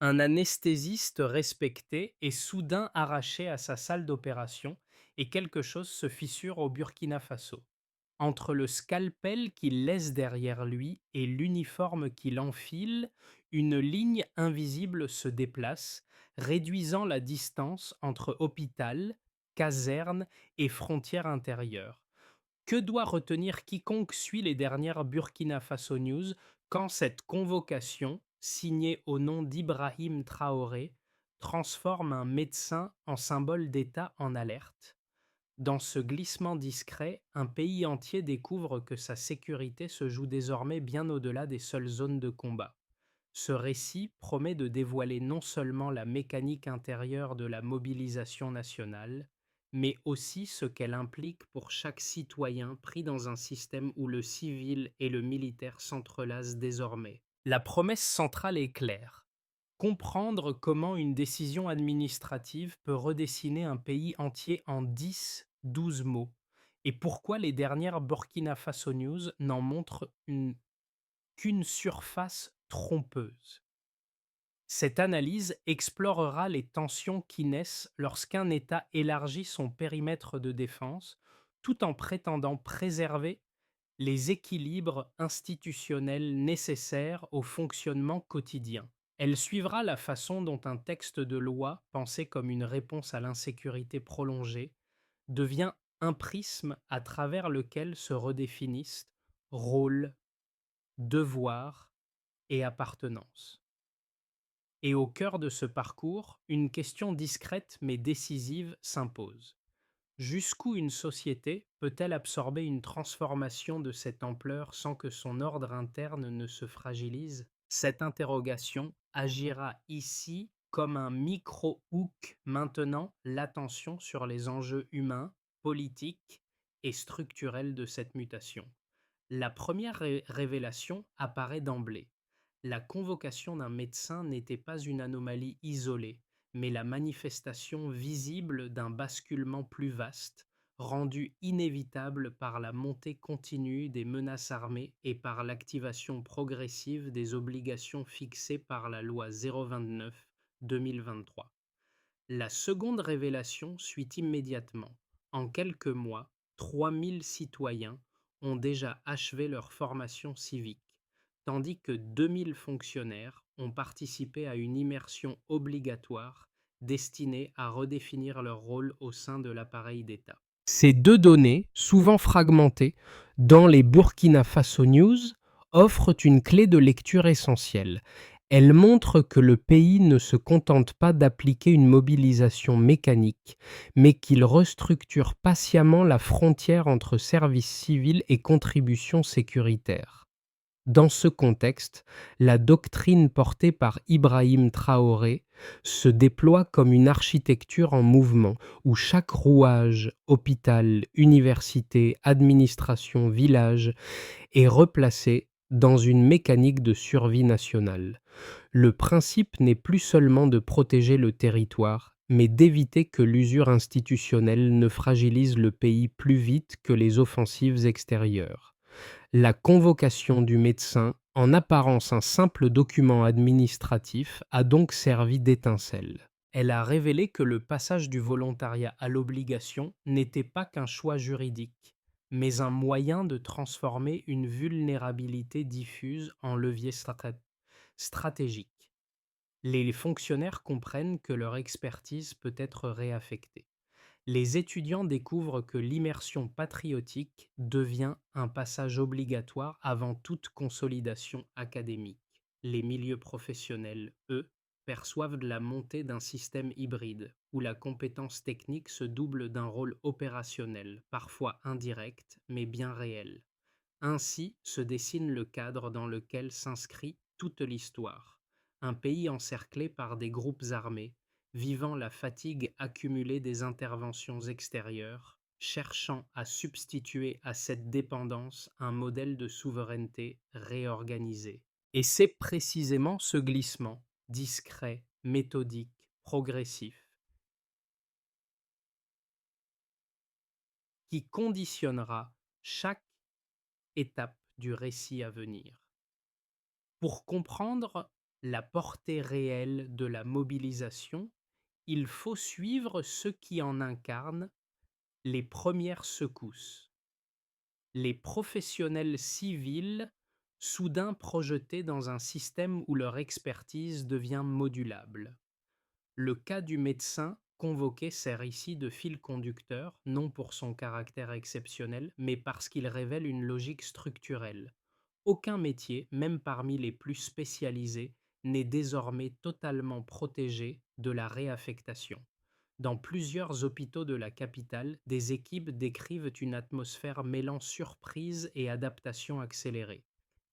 Un anesthésiste respecté est soudain arraché à sa salle d'opération et quelque chose se fissure au Burkina Faso. Entre le scalpel qu'il laisse derrière lui et l'uniforme qu'il enfile, une ligne invisible se déplace, réduisant la distance entre hôpital, caserne et frontière intérieure. Que doit retenir quiconque suit les dernières Burkina Faso News quand cette convocation, signée au nom d'Ibrahim Traoré, transforme un médecin en symbole d'État en alerte? Dans ce glissement discret, un pays entier découvre que sa sécurité se joue désormais bien au-delà des seules zones de combat. Ce récit promet de dévoiler non seulement la mécanique intérieure de la mobilisation nationale, mais aussi ce qu'elle implique pour chaque citoyen pris dans un système où le civil et le militaire s'entrelacent désormais. La promesse centrale est claire: comprendre comment une décision administrative peut redessiner un pays entier en 10, 12 mots, et pourquoi les dernières Burkina Faso News n'en montrent qu'une surface trompeuse. Cette analyse explorera les tensions qui naissent lorsqu'un État élargit son périmètre de défense tout en prétendant préserver les équilibres institutionnels nécessaires au fonctionnement quotidien. Elle suivra la façon dont un texte de loi, pensé comme une réponse à l'insécurité prolongée, devient un prisme à travers lequel se redéfinissent rôle, devoir et appartenance. Et au cœur de ce parcours, une question discrète mais décisive s'impose. Jusqu'où une société peut-elle absorber une transformation de cette ampleur sans que son ordre interne ne se fragilise? Cette interrogation agira ici comme un micro-hook maintenant l'attention sur les enjeux humains, politiques et structurels de cette mutation. La première révélation apparaît d'emblée. La convocation d'un médecin n'était pas une anomalie isolée, mais la manifestation visible d'un basculement plus vaste, rendu inévitable par la montée continue des menaces armées et par l'activation progressive des obligations fixées par la loi 029-2023. La seconde révélation suit immédiatement. En quelques mois, 3000 citoyens ont déjà achevé leur formation civique, tandis que 2000 fonctionnaires ont participé à une immersion obligatoire destinée à redéfinir leur rôle au sein de l'appareil d'État. Ces deux données, souvent fragmentées dans les Burkina Faso News, offrent une clé de lecture essentielle. Elles montrent que le pays ne se contente pas d'appliquer une mobilisation mécanique, mais qu'il restructure patiemment la frontière entre service civil et contribution sécuritaire. Dans ce contexte, la doctrine portée par Ibrahim Traoré se déploie comme une architecture en mouvement où chaque rouage, hôpital, université, administration, village est replacé dans une mécanique de survie nationale. Le principe n'est plus seulement de protéger le territoire, mais d'éviter que l'usure institutionnelle ne fragilise le pays plus vite que les offensives extérieures. La convocation du médecin, en apparence un simple document administratif, a donc servi d'étincelle. Elle a révélé que le passage du volontariat à l'obligation n'était pas qu'un choix juridique, mais un moyen de transformer une vulnérabilité diffuse en levier stratégique. Les fonctionnaires comprennent que leur expertise peut être réaffectée. Les étudiants découvrent que l'immersion patriotique devient un passage obligatoire avant toute consolidation académique. Les milieux professionnels, eux, perçoivent la montée d'un système hybride, où la compétence technique se double d'un rôle opérationnel, parfois indirect, mais bien réel. Ainsi se dessine le cadre dans lequel s'inscrit toute l'histoire. Un pays encerclé par des groupes armés, vivant la fatigue accumulée des interventions extérieures, cherchant à substituer à cette dépendance un modèle de souveraineté réorganisé. Et c'est précisément ce glissement, discret, méthodique, progressif, qui conditionnera chaque étape du récit à venir. Pour comprendre la portée réelle de la mobilisation, il faut suivre ceux qui en incarnent les premières secousses, les professionnels civils soudain projetés dans un système où leur expertise devient modulable. Le cas du médecin convoqué sert ici de fil conducteur, non pour son caractère exceptionnel, mais parce qu'il révèle une logique structurelle. Aucun métier, même parmi les plus spécialisés, n'est désormais totalement protégé de la réaffectation. Dans plusieurs hôpitaux de la capitale, des équipes décrivent une atmosphère mêlant surprise et adaptation accélérée.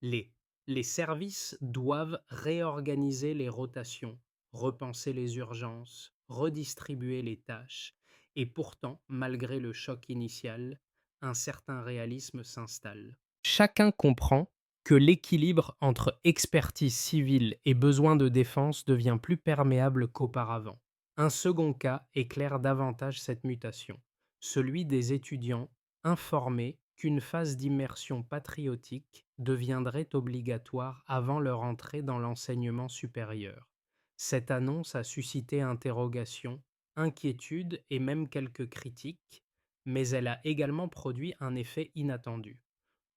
Les, les services doivent réorganiser les rotations, repenser les urgences, redistribuer les tâches, et pourtant, malgré le choc initial, un certain réalisme s'installe. Chacun comprend que l'équilibre entre expertise civile et besoin de défense devient plus perméable qu'auparavant. Un second cas éclaire davantage cette mutation, celui des étudiants informés qu'une phase d'immersion patriotique deviendrait obligatoire avant leur entrée dans l'enseignement supérieur. Cette annonce a suscité interrogations, inquiétudes et même quelques critiques, mais elle a également produit un effet inattendu.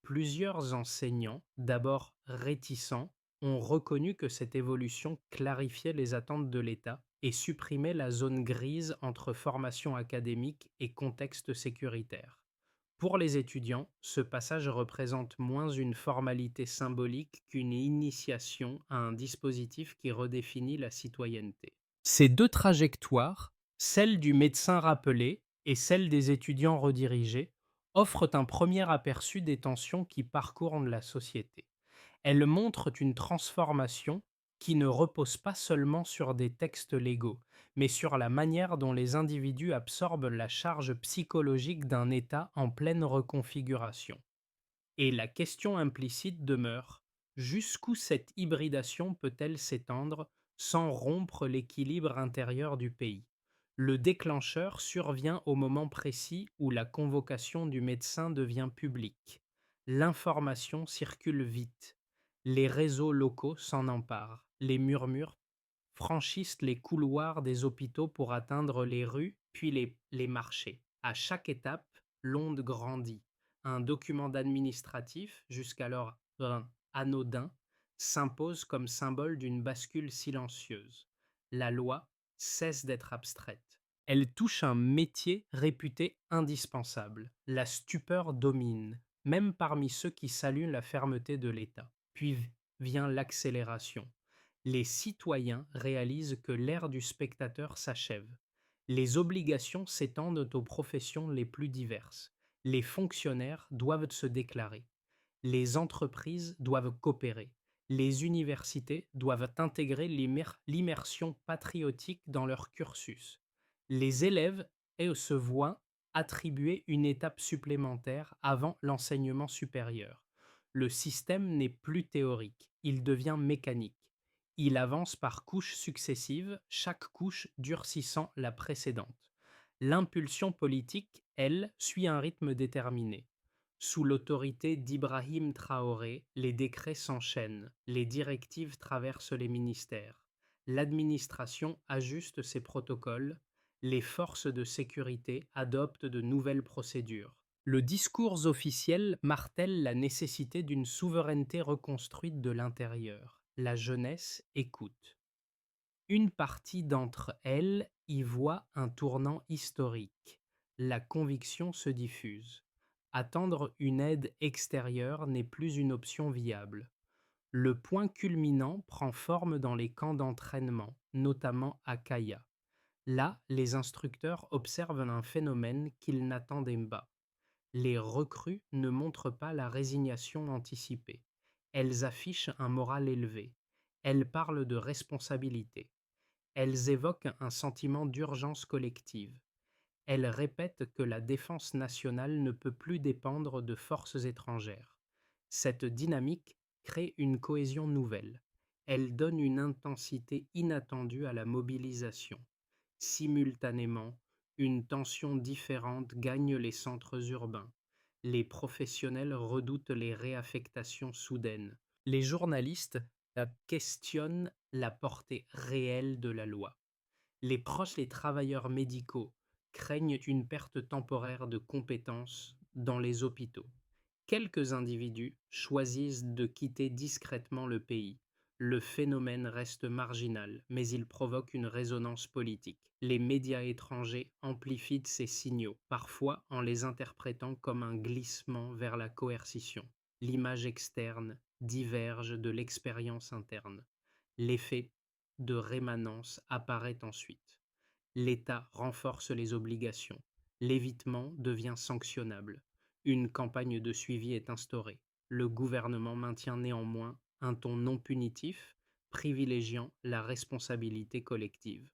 Plusieurs enseignants, d'abord réticents, ont reconnu que cette évolution clarifiait les attentes de l'État et supprimait la zone grise entre formation académique et contexte sécuritaire. Pour les étudiants, ce passage représente moins une formalité symbolique qu'une initiation à un dispositif qui redéfinit la citoyenneté. Ces deux trajectoires, celle du médecin rappelé et celle des étudiants redirigés, offrent un premier aperçu des tensions qui parcourent la société. Elles montrent une transformation qui ne repose pas seulement sur des textes légaux, mais sur la manière dont les individus absorbent la charge psychologique d'un État en pleine reconfiguration. Et la question implicite demeure: jusqu'où cette hybridation peut-elle s'étendre sans rompre l'équilibre intérieur du pays? Le déclencheur survient au moment précis où la convocation du médecin devient publique. L'information circule vite. Les réseaux locaux s'en emparent. Les murmures franchissent les couloirs des hôpitaux pour atteindre les rues, puis les marchés. À chaque étape, l'onde grandit. Un document administratif, jusqu'alors anodin, s'impose comme symbole d'une bascule silencieuse. La loi cesse d'être abstraite. Elle touche un métier réputé indispensable. La stupeur domine, même parmi ceux qui saluent la fermeté de l'État. Puis vient l'accélération. Les citoyens réalisent que l'ère du spectateur s'achève. Les obligations s'étendent aux professions les plus diverses. Les fonctionnaires doivent se déclarer. Les entreprises doivent coopérer. Les universités doivent intégrer l'immersion patriotique dans leur cursus. Les élèves, eux, se voient attribuer une étape supplémentaire avant l'enseignement supérieur. Le système n'est plus théorique, il devient mécanique. Il avance par couches successives, chaque couche durcissant la précédente. L'impulsion politique, elle, suit un rythme déterminé. Sous l'autorité d'Ibrahim Traoré, les décrets s'enchaînent, les directives traversent les ministères. L'administration ajuste ses protocoles, les forces de sécurité adoptent de nouvelles procédures. Le discours officiel martèle la nécessité d'une souveraineté reconstruite de l'intérieur. La jeunesse écoute. Une partie d'entre elles y voit un tournant historique. La conviction se diffuse. Attendre une aide extérieure n'est plus une option viable. Le point culminant prend forme dans les camps d'entraînement, notamment à Kaya. Là, les instructeurs observent un phénomène qu'ils n'attendaient pas. Les recrues ne montrent pas la résignation anticipée. Elles affichent un moral élevé. Elles parlent de responsabilité. Elles évoquent un sentiment d'urgence collective. Elles répètent que la défense nationale ne peut plus dépendre de forces étrangères. Cette dynamique crée une cohésion nouvelle. Elle donne une intensité inattendue à la mobilisation. Simultanément, une tension différente gagne les centres urbains. Les professionnels redoutent les réaffectations soudaines. Les journalistes questionne la portée réelle de la loi. Les proches des travailleurs médicaux craignent une perte temporaire de compétences dans les hôpitaux. Quelques individus choisissent de quitter discrètement le pays. Le phénomène reste marginal, mais il provoque une résonance politique. Les médias étrangers amplifient ces signaux, parfois en les interprétant comme un glissement vers la coercition. L'image externe diverge de l'expérience interne. L'effet de rémanence apparaît ensuite. L'État renforce les obligations. L'évitement devient sanctionnable. Une campagne de suivi est instaurée. Le gouvernement maintient néanmoins un ton non punitif, privilégiant la responsabilité collective.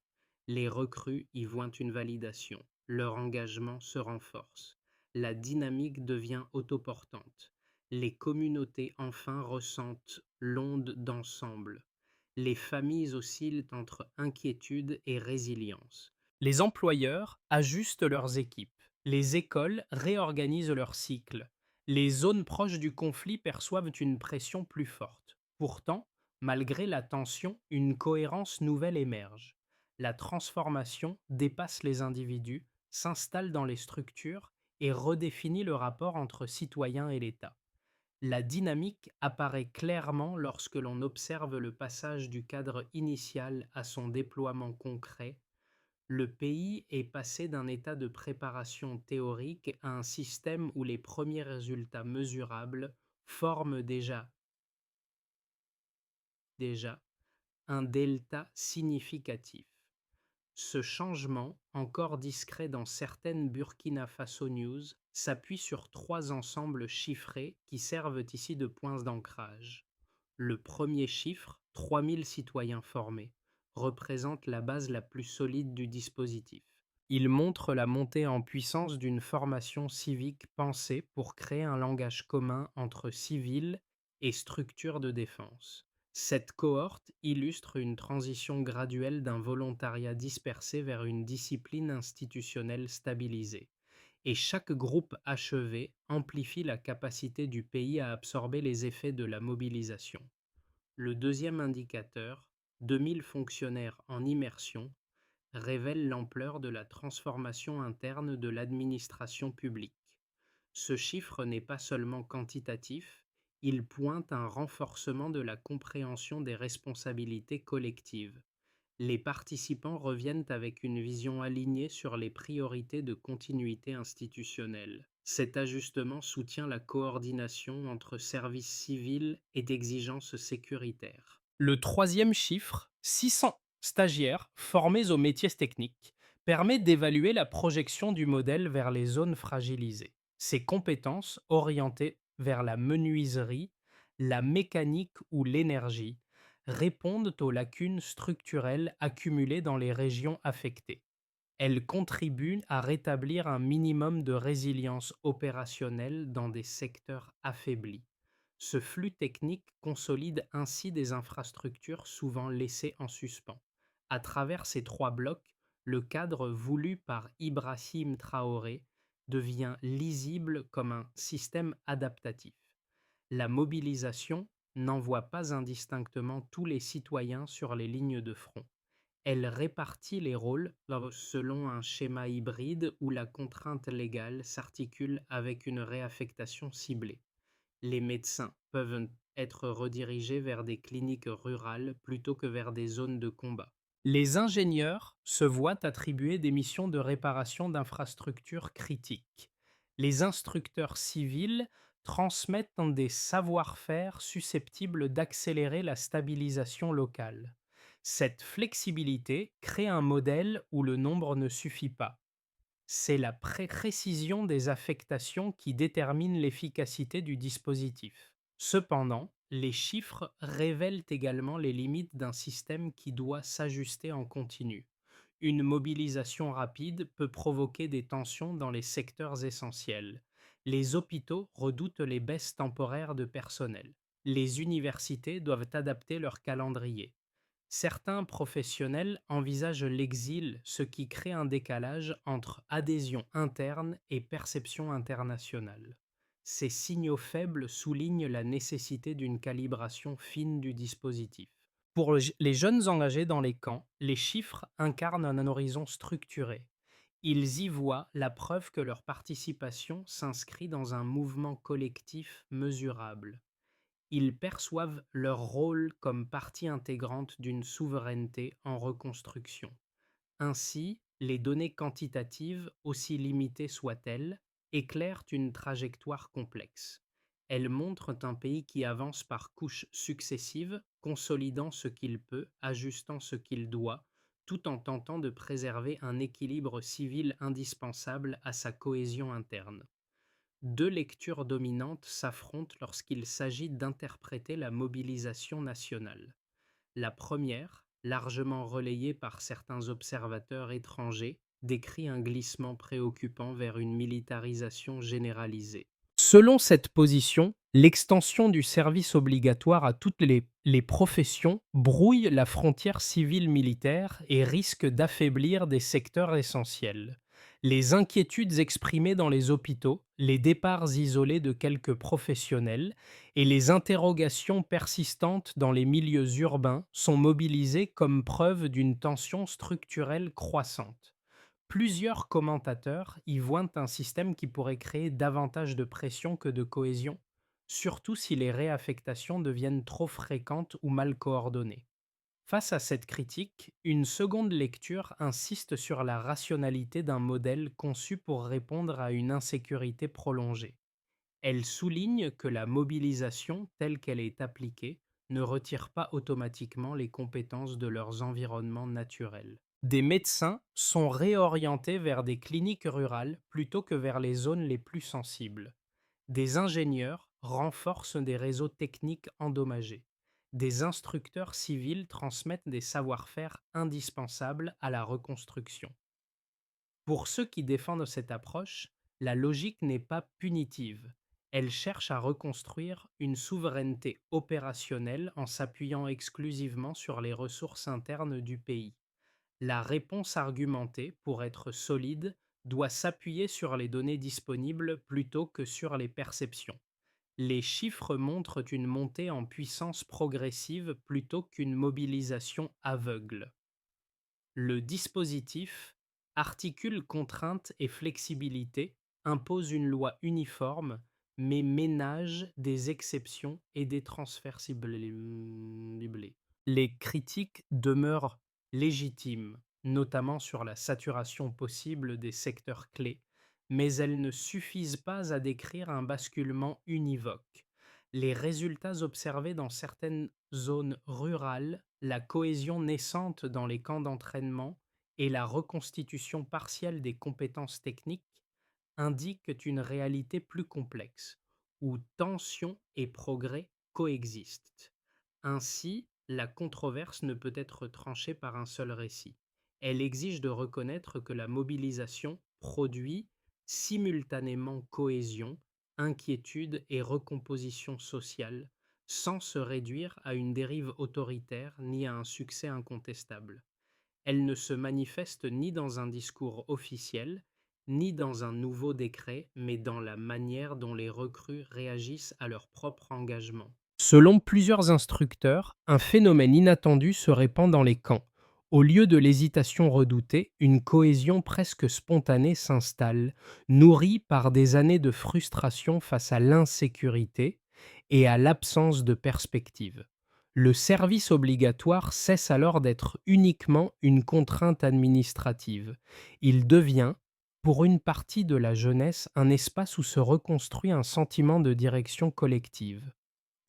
Les recrues y voient une validation. Leur engagement se renforce. La dynamique devient autoportante. Les communautés enfin ressentent l'onde d'ensemble. Les familles oscillent entre inquiétude et résilience. Les employeurs ajustent leurs équipes. Les écoles réorganisent leurs cycles. Les zones proches du conflit perçoivent une pression plus forte. Pourtant, malgré la tension, une cohérence nouvelle émerge. La transformation dépasse les individus, s'installe dans les structures et redéfinit le rapport entre citoyens et l'État. La dynamique apparaît clairement lorsque l'on observe le passage du cadre initial à son déploiement concret. Le pays est passé d'un état de préparation théorique à un système où les premiers résultats mesurables forment déjà un delta significatif. Ce changement, encore discret dans certaines Burkina Faso News, s'appuie sur trois ensembles chiffrés qui servent ici de points d'ancrage. Le premier chiffre, 3000 citoyens formés, représente la base la plus solide du dispositif. Il montre la montée en puissance d'une formation civique pensée pour créer un langage commun entre civils et structures de défense. Cette cohorte illustre une transition graduelle d'un volontariat dispersé vers une discipline institutionnelle stabilisée. Et chaque groupe achevé amplifie la capacité du pays à absorber les effets de la mobilisation. Le deuxième indicateur, 2000 fonctionnaires en immersion, révèle l'ampleur de la transformation interne de l'administration publique. Ce chiffre n'est pas seulement quantitatif, il pointe un renforcement de la compréhension des responsabilités collectives. Les participants reviennent avec une vision alignée sur les priorités de continuité institutionnelle. Cet ajustement soutient la coordination entre services civils et d'exigences sécuritaires. Le troisième chiffre, 600 stagiaires formés aux métiers techniques, permet d'évaluer la projection du modèle vers les zones fragilisées. Ces compétences orientées vers la menuiserie, la mécanique ou l'énergie répondent aux lacunes structurelles accumulées dans les régions affectées. Elles contribuent à rétablir un minimum de résilience opérationnelle dans des secteurs affaiblis. Ce flux technique consolide ainsi des infrastructures souvent laissées en suspens. À travers ces trois blocs, le cadre voulu par Ibrahim Traoré devient lisible comme un système adaptatif. La mobilisation n'envoie pas indistinctement tous les citoyens sur les lignes de front. Elle répartit les rôles selon un schéma hybride où la contrainte légale s'articule avec une réaffectation ciblée. Les médecins peuvent être redirigés vers des cliniques rurales plutôt que vers des zones de combat. Les ingénieurs se voient attribuer des missions de réparation d'infrastructures critiques. Les instructeurs civils transmettent des savoir-faire susceptibles d'accélérer la stabilisation locale. Cette flexibilité crée un modèle où le nombre ne suffit pas. C'est la précision des affectations qui détermine l'efficacité du dispositif. Cependant, les chiffres révèlent également les limites d'un système qui doit s'ajuster en continu. Une mobilisation rapide peut provoquer des tensions dans les secteurs essentiels. Les hôpitaux redoutent les baisses temporaires de personnel. Les universités doivent adapter leur calendrier. Certains professionnels envisagent l'exil, ce qui crée un décalage entre adhésion interne et perception internationale. Ces signaux faibles soulignent la nécessité d'une calibration fine du dispositif. Pour les jeunes engagés dans les camps, les chiffres incarnent un horizon structuré. Ils y voient la preuve que leur participation s'inscrit dans un mouvement collectif mesurable. Ils perçoivent leur rôle comme partie intégrante d'une souveraineté en reconstruction. Ainsi, les données quantitatives, aussi limitées soient-elles, éclairent une trajectoire complexe. Elles montrent un pays qui avance par couches successives, consolidant ce qu'il peut, ajustant ce qu'il doit, tout en tentant de préserver un équilibre civil indispensable à sa cohésion interne. Deux lectures dominantes s'affrontent lorsqu'il s'agit d'interpréter la mobilisation nationale. La première, largement relayée par certains observateurs étrangers, décrit un glissement préoccupant vers une militarisation généralisée. Selon cette position, l'extension du service obligatoire à toutes les professions brouille la frontière civile-militaire et risque d'affaiblir des secteurs essentiels. Les inquiétudes exprimées dans les hôpitaux, les départs isolés de quelques professionnels et les interrogations persistantes dans les milieux urbains sont mobilisées comme preuve d'une tension structurelle croissante. Plusieurs commentateurs y voient un système qui pourrait créer davantage de pression que de cohésion, surtout si les réaffectations deviennent trop fréquentes ou mal coordonnées. Face à cette critique, une seconde lecture insiste sur la rationalité d'un modèle conçu pour répondre à une insécurité prolongée. Elle souligne que la mobilisation telle qu'elle est appliquée ne retire pas automatiquement les compétences de leurs environnements naturels. Des médecins sont réorientés vers des cliniques rurales plutôt que vers les zones les plus sensibles. Des ingénieurs renforcent des réseaux techniques endommagés. Des instructeurs civils transmettent des savoir-faire indispensables à la reconstruction. Pour ceux qui défendent cette approche, la logique n'est pas punitive. Elle cherche à reconstruire une souveraineté opérationnelle en s'appuyant exclusivement sur les ressources internes du pays. La réponse argumentée, pour être solide, doit s'appuyer sur les données disponibles plutôt que sur les perceptions. Les chiffres montrent une montée en puissance progressive plutôt qu'une mobilisation aveugle. Le dispositif articule contrainte et flexibilité, impose une loi uniforme, mais ménage des exceptions et des transferts ciblés. Les critiques demeurent légitimes, notamment sur la saturation possible des secteurs clés, mais elles ne suffisent pas à décrire un basculement univoque. Les résultats observés dans certaines zones rurales, la cohésion naissante dans les camps d'entraînement et la reconstitution partielle des compétences techniques indiquent une réalité plus complexe, où tension et progrès coexistent. Ainsi, la controverse ne peut être tranchée par un seul récit. Elle exige de reconnaître que la mobilisation produit simultanément cohésion, inquiétude et recomposition sociale, sans se réduire à une dérive autoritaire ni à un succès incontestable. Elle ne se manifeste ni dans un discours officiel, ni dans un nouveau décret, mais dans la manière dont les recrues réagissent à leur propre engagement. Selon plusieurs instructeurs, un phénomène inattendu se répand dans les camps. Au lieu de l'hésitation redoutée, une cohésion presque spontanée s'installe, nourrie par des années de frustration face à l'insécurité et à l'absence de perspective. Le service obligatoire cesse alors d'être uniquement une contrainte administrative. Il devient, pour une partie de la jeunesse, un espace où se reconstruit un sentiment de direction collective.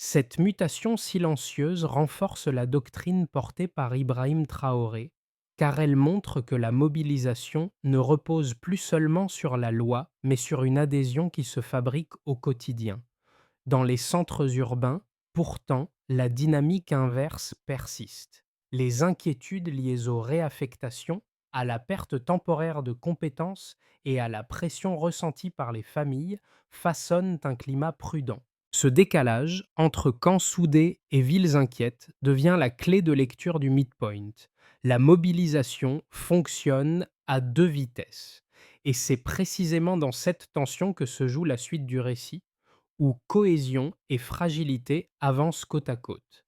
Cette mutation silencieuse renforce la doctrine portée par Ibrahim Traoré, car elle montre que la mobilisation ne repose plus seulement sur la loi, mais sur une adhésion qui se fabrique au quotidien. Dans les centres urbains, pourtant, la dynamique inverse persiste. Les inquiétudes liées aux réaffectations, à la perte temporaire de compétences et à la pression ressentie par les familles façonnent un climat prudent. Ce décalage entre camps soudés et villes inquiètes devient la clé de lecture du midpoint. La mobilisation fonctionne à deux vitesses. Et c'est précisément dans cette tension que se joue la suite du récit, où cohésion et fragilité avancent côte à côte.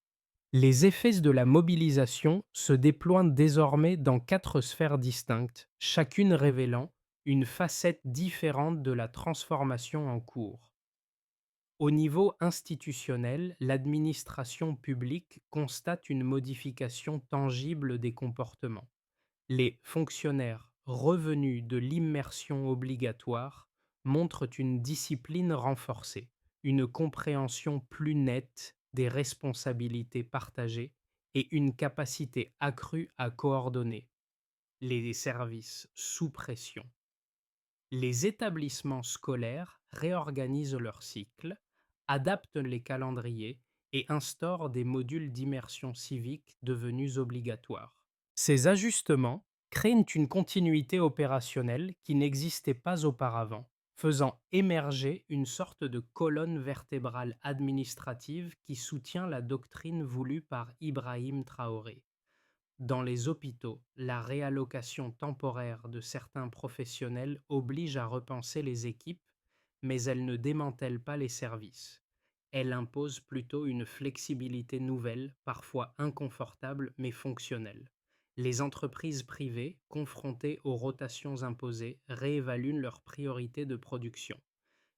Les effets de la mobilisation se déploient désormais dans 4 sphères distinctes, chacune révélant une facette différente de la transformation en cours. Au niveau institutionnel, l'administration publique constate une modification tangible des comportements. Les fonctionnaires revenus de l'immersion obligatoire montrent une discipline renforcée, une compréhension plus nette des responsabilités partagées et une capacité accrue à coordonner les services sous pression. Les établissements scolaires réorganisent leurs cycles, adaptent les calendriers et instaurent des modules d'immersion civique devenus obligatoires. Ces ajustements créent une continuité opérationnelle qui n'existait pas auparavant, faisant émerger une sorte de colonne vertébrale administrative qui soutient la doctrine voulue par Ibrahim Traoré. Dans les hôpitaux, la réallocation temporaire de certains professionnels oblige à repenser les équipes, mais elle ne démantèle pas les services. Elle impose plutôt une flexibilité nouvelle, parfois inconfortable mais fonctionnelle. Les entreprises privées, confrontées aux rotations imposées, réévaluent leurs priorités de production.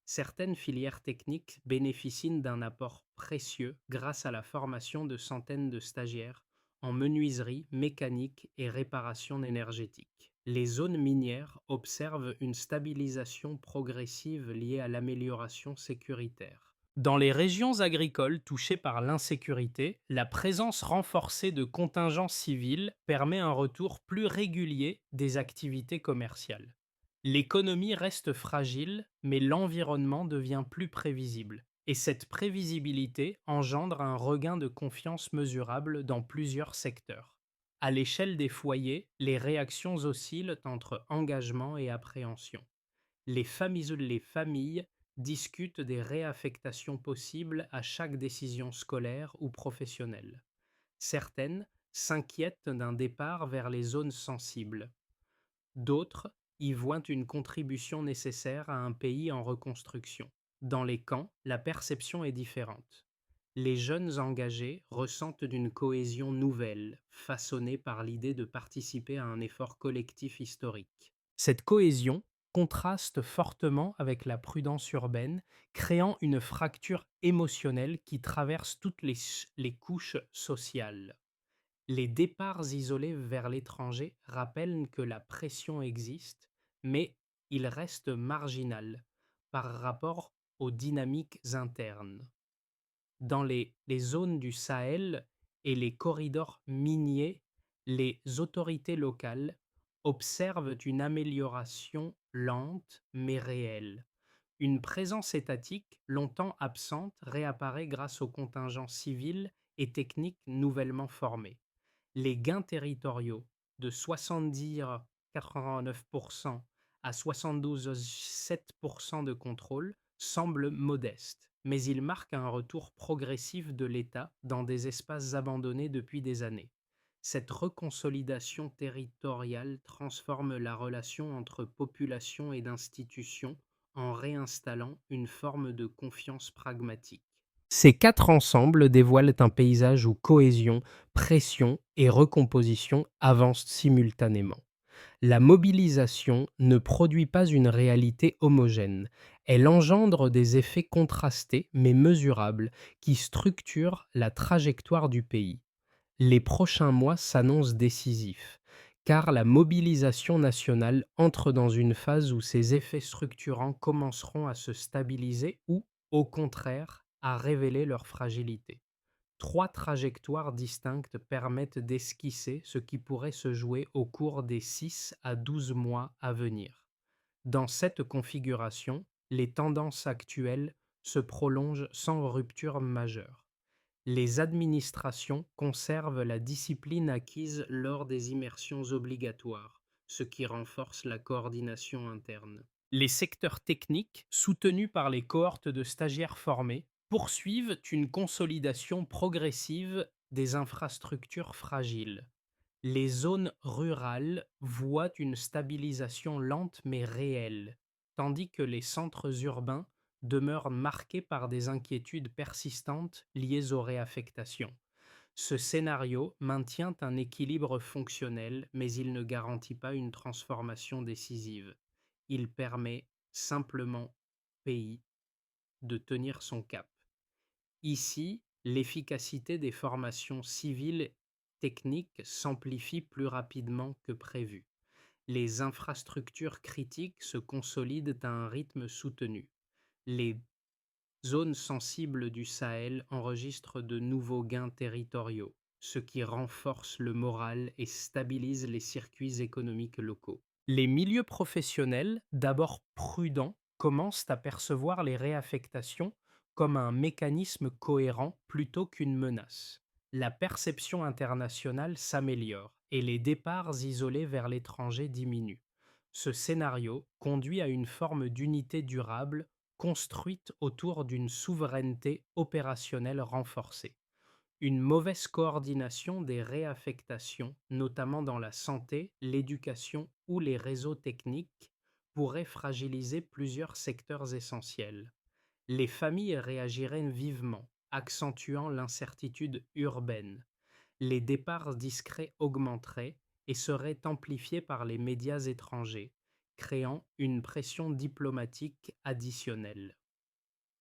Certaines filières techniques bénéficient d'un apport précieux grâce à la formation de centaines de stagiaires en menuiserie, mécanique et réparation énergétique. Les zones minières observent une stabilisation progressive liée à l'amélioration sécuritaire. Dans les régions agricoles touchées par l'insécurité, la présence renforcée de contingents civils permet un retour plus régulier des activités commerciales. L'économie reste fragile, mais l'environnement devient plus prévisible. Et cette prévisibilité engendre un regain de confiance mesurable dans plusieurs secteurs. À l'échelle des foyers, les réactions oscillent entre engagement et appréhension. Les familles discutent des réaffectations possibles à chaque décision scolaire ou professionnelle. Certaines s'inquiètent d'un départ vers les zones sensibles. D'autres y voient une contribution nécessaire à un pays en reconstruction. Dans les camps, la perception est différente. Les jeunes engagés ressentent une cohésion nouvelle, façonnée par l'idée de participer à un effort collectif historique. Cette cohésion contraste fortement avec la prudence urbaine, créant une fracture émotionnelle qui traverse toutes les couches sociales. Les départs isolés vers l'étranger rappellent que la pression existe, mais il reste marginal par rapport aux dynamiques internes. Dans les zones du Sahel et les corridors miniers, les autorités locales observent une amélioration lente mais réelle. Une présence étatique, longtemps absente, réapparaît grâce aux contingents civils et techniques nouvellement formés. Les gains territoriaux de 70,89% à 72,7% de contrôle semblent modestes, mais ils marquent un retour progressif de l'État dans des espaces abandonnés depuis des années. Cette reconsolidation territoriale transforme la relation entre population et institutions en réinstallant une forme de confiance pragmatique. Ces 4 ensembles dévoilent un paysage où cohésion, pression et recomposition avancent simultanément. La mobilisation ne produit pas une réalité homogène. Elle engendre des effets contrastés mais mesurables qui structurent la trajectoire du pays. Les prochains mois s'annoncent décisifs, car la mobilisation nationale entre dans une phase où ses effets structurants commenceront à se stabiliser ou, au contraire, à révéler leur fragilité. 3 trajectoires distinctes permettent d'esquisser ce qui pourrait se jouer au cours des 6 à 12 mois à venir. Dans cette configuration, les tendances actuelles se prolongent sans rupture majeure. Les administrations conservent la discipline acquise lors des immersions obligatoires, ce qui renforce la coordination interne. Les secteurs techniques, soutenus par les cohortes de stagiaires formés, poursuivent une consolidation progressive des infrastructures fragiles. Les zones rurales voient une stabilisation lente mais réelle, tandis que les centres urbains demeure marqué par des inquiétudes persistantes liées aux réaffectations. Ce scénario maintient un équilibre fonctionnel, mais il ne garantit pas une transformation décisive. Il permet simplement au pays de tenir son cap. Ici, l'efficacité des formations civiles techniques s'amplifie plus rapidement que prévu. Les infrastructures critiques se consolident à un rythme soutenu. Les zones sensibles du Sahel enregistrent de nouveaux gains territoriaux, ce qui renforce le moral et stabilise les circuits économiques locaux. Les milieux professionnels, d'abord prudents, commencent à percevoir les réaffectations comme un mécanisme cohérent plutôt qu'une menace. La perception internationale s'améliore et les départs isolés vers l'étranger diminuent. Ce scénario conduit à une forme d'unité durable construite autour d'une souveraineté opérationnelle renforcée. Une mauvaise coordination des réaffectations, notamment dans la santé, l'éducation ou les réseaux techniques, pourrait fragiliser plusieurs secteurs essentiels. Les familles réagiraient vivement, accentuant l'incertitude urbaine. Les départs discrets augmenteraient et seraient amplifiés par les médias étrangers, créant une pression diplomatique additionnelle.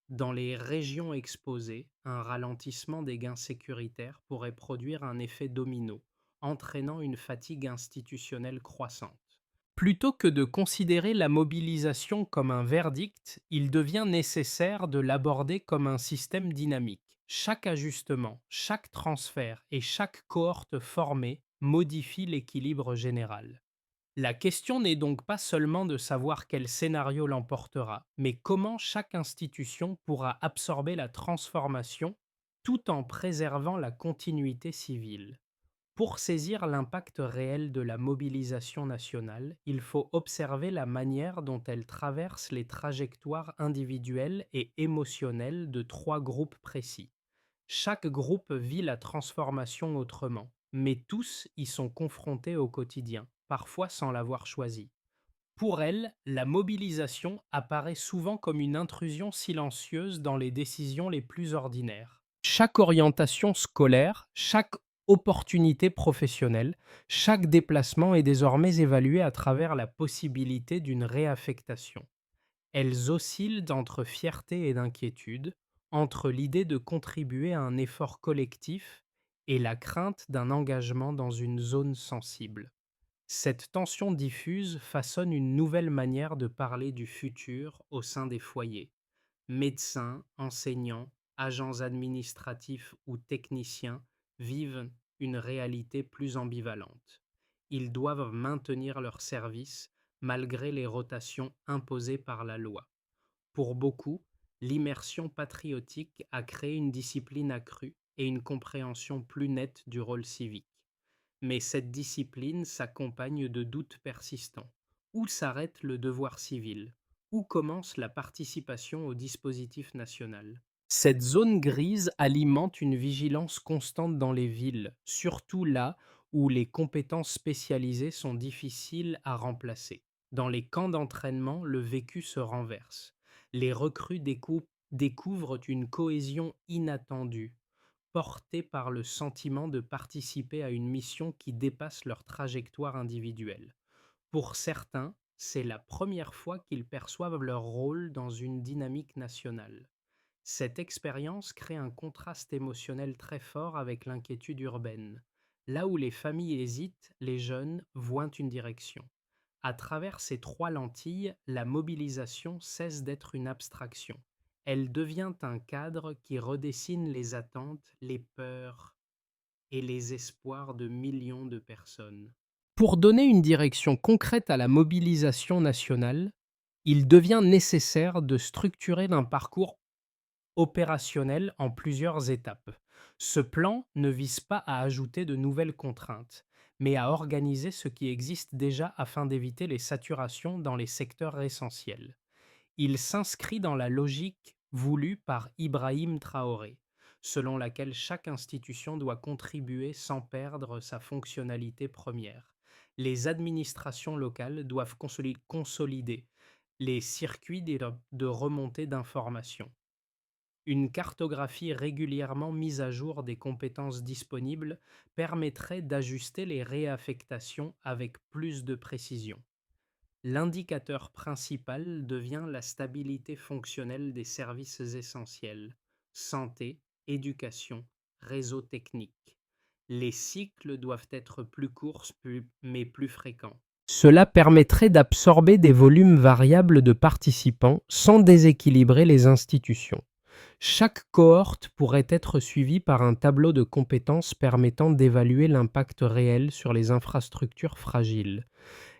Dans les régions exposées, un ralentissement des gains sécuritaires pourrait produire un effet domino, entraînant une fatigue institutionnelle croissante. Plutôt que de considérer la mobilisation comme un verdict, il devient nécessaire de l'aborder comme un système dynamique. Chaque ajustement, chaque transfert et chaque cohorte formée modifie l'équilibre général. La question n'est donc pas seulement de savoir quel scénario l'emportera, mais comment chaque institution pourra absorber la transformation tout en préservant la continuité civile. Pour saisir l'impact réel de la mobilisation nationale, il faut observer la manière dont elle traverse les trajectoires individuelles et émotionnelles de trois groupes précis. Chaque groupe vit la transformation autrement, mais tous y sont confrontés au quotidien, parfois sans l'avoir choisi. Pour elle, la mobilisation apparaît souvent comme une intrusion silencieuse dans les décisions les plus ordinaires. Chaque orientation scolaire, chaque opportunité professionnelle, chaque déplacement est désormais évalué à travers la possibilité d'une réaffectation. Elles oscillent entre fierté et d'inquiétude, entre l'idée de contribuer à un effort collectif et la crainte d'un engagement dans une zone sensible. Cette tension diffuse façonne une nouvelle manière de parler du futur au sein des foyers. Médecins, enseignants, agents administratifs ou techniciens vivent une réalité plus ambivalente. Ils doivent maintenir leur service malgré les rotations imposées par la loi. Pour beaucoup, l'immersion patriotique a créé une discipline accrue et une compréhension plus nette du rôle civique. Mais cette discipline s'accompagne de doutes persistants. Où s'arrête le devoir civil? Où commence la participation au dispositif national? Cette zone grise alimente une vigilance constante dans les villes, surtout là où les compétences spécialisées sont difficiles à remplacer. Dans les camps d'entraînement, le vécu se renverse. Les recrues découvrent une cohésion inattendue, portés par le sentiment de participer à une mission qui dépasse leur trajectoire individuelle. Pour certains, c'est la première fois qu'ils perçoivent leur rôle dans une dynamique nationale. Cette expérience crée un contraste émotionnel très fort avec l'inquiétude urbaine. Là où les familles hésitent, les jeunes voient une direction. À travers ces trois lentilles, la mobilisation cesse d'être une abstraction. Elle devient un cadre qui redessine les attentes, les peurs et les espoirs de millions de personnes. Pour donner une direction concrète à la mobilisation nationale, il devient nécessaire de structurer un parcours opérationnel en plusieurs étapes. Ce plan ne vise pas à ajouter de nouvelles contraintes, mais à organiser ce qui existe déjà afin d'éviter les saturations dans les secteurs essentiels. Il s'inscrit dans la logique voulue par Ibrahim Traoré, selon laquelle chaque institution doit contribuer sans perdre sa fonctionnalité première. Les administrations locales doivent consolider les circuits de remontée d'informations. Une cartographie régulièrement mise à jour des compétences disponibles permettrait d'ajuster les réaffectations avec plus de précision. L'indicateur principal devient la stabilité fonctionnelle des services essentiels: santé, éducation, réseau technique. Les cycles doivent être plus courts mais plus fréquents. Cela permettrait d'absorber des volumes variables de participants sans déséquilibrer les institutions. Chaque cohorte pourrait être suivie par un tableau de compétences permettant d'évaluer l'impact réel sur les infrastructures fragiles.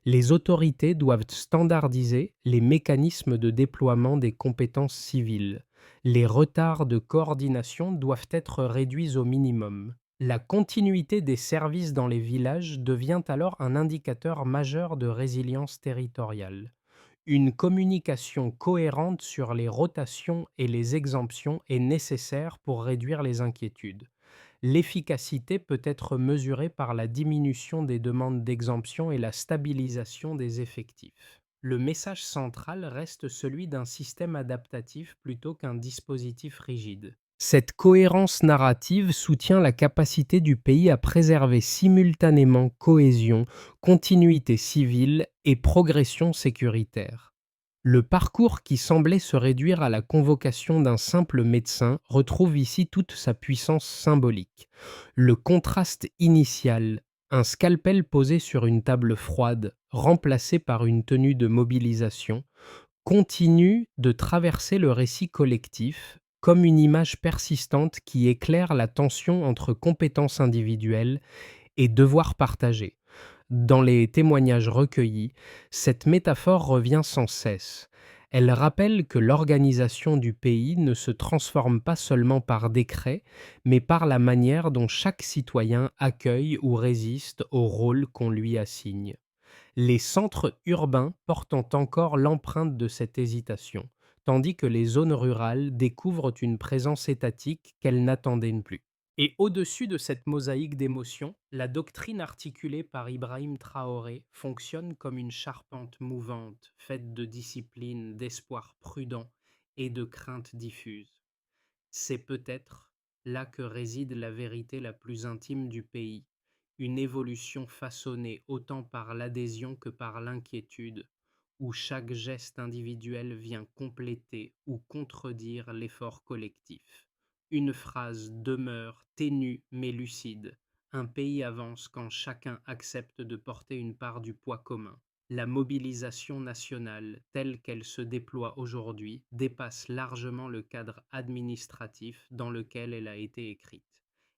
Les autorités doivent standardiser les mécanismes de déploiement des compétences civiles. Les retards de coordination doivent être réduits au minimum. La continuité des services dans les villages devient alors un indicateur majeur de résilience territoriale. Une communication cohérente sur les rotations et les exemptions est nécessaire pour réduire les inquiétudes. L'efficacité peut être mesurée par la diminution des demandes d'exemption et la stabilisation des effectifs. Le message central reste celui d'un système adaptatif plutôt qu'un dispositif rigide. Cette cohérence narrative soutient la capacité du pays à préserver simultanément cohésion, continuité civile et progression sécuritaire. Le parcours qui semblait se réduire à la convocation d'un simple médecin retrouve ici toute sa puissance symbolique. Le contraste initial, un scalpel posé sur une table froide, remplacé par une tenue de mobilisation, continue de traverser le récit collectif comme une image persistante qui éclaire la tension entre compétences individuelles et devoirs partagés. Dans les témoignages recueillis, cette métaphore revient sans cesse. Elle rappelle que l'organisation du pays ne se transforme pas seulement par décret, mais par la manière dont chaque citoyen accueille ou résiste au rôle qu'on lui assigne. Les centres urbains portent encore l'empreinte de cette hésitation, tandis que les zones rurales découvrent une présence étatique qu'elles n'attendaient plus. Et au-dessus de cette mosaïque d'émotions, la doctrine articulée par Ibrahim Traoré fonctionne comme une charpente mouvante, faite de discipline, d'espoir prudent et de crainte diffuse. C'est peut-être là que réside la vérité la plus intime du pays, une évolution façonnée autant par l'adhésion que par l'inquiétude, où chaque geste individuel vient compléter ou contredire l'effort collectif. Une phrase demeure ténue mais lucide. Un pays avance quand chacun accepte de porter une part du poids commun. La mobilisation nationale, telle qu'elle se déploie aujourd'hui, dépasse largement le cadre administratif dans lequel elle a été écrite.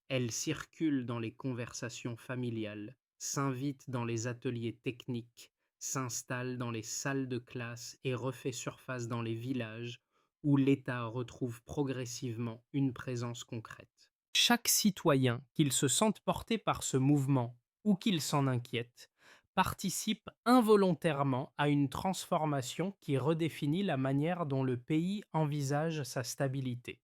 Elle circule dans les conversations familiales, s'invite dans les ateliers techniques, s'installe dans les salles de classe et refait surface dans les villages où l'État retrouve progressivement une présence concrète. Chaque citoyen, qu'il se sente porté par ce mouvement ou qu'il s'en inquiète, participe involontairement à une transformation qui redéfinit la manière dont le pays envisage sa stabilité.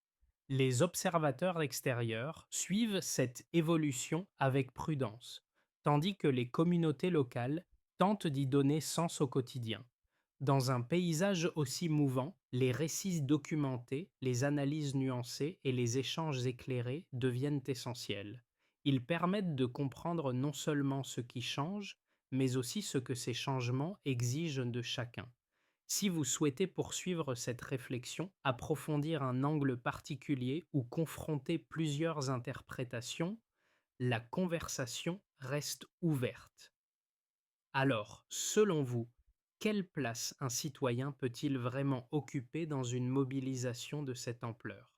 Les observateurs extérieurs suivent cette évolution avec prudence, tandis que les communautés locales tentent d'y donner sens au quotidien. Dans un paysage aussi mouvant, les récits documentés, les analyses nuancées et les échanges éclairés deviennent essentiels. Ils permettent de comprendre non seulement ce qui change, mais aussi ce que ces changements exigent de chacun. Si vous souhaitez poursuivre cette réflexion, approfondir un angle particulier ou confronter plusieurs interprétations, la conversation reste ouverte. Alors, selon vous, quelle place un citoyen peut-il vraiment occuper dans une mobilisation de cette ampleur?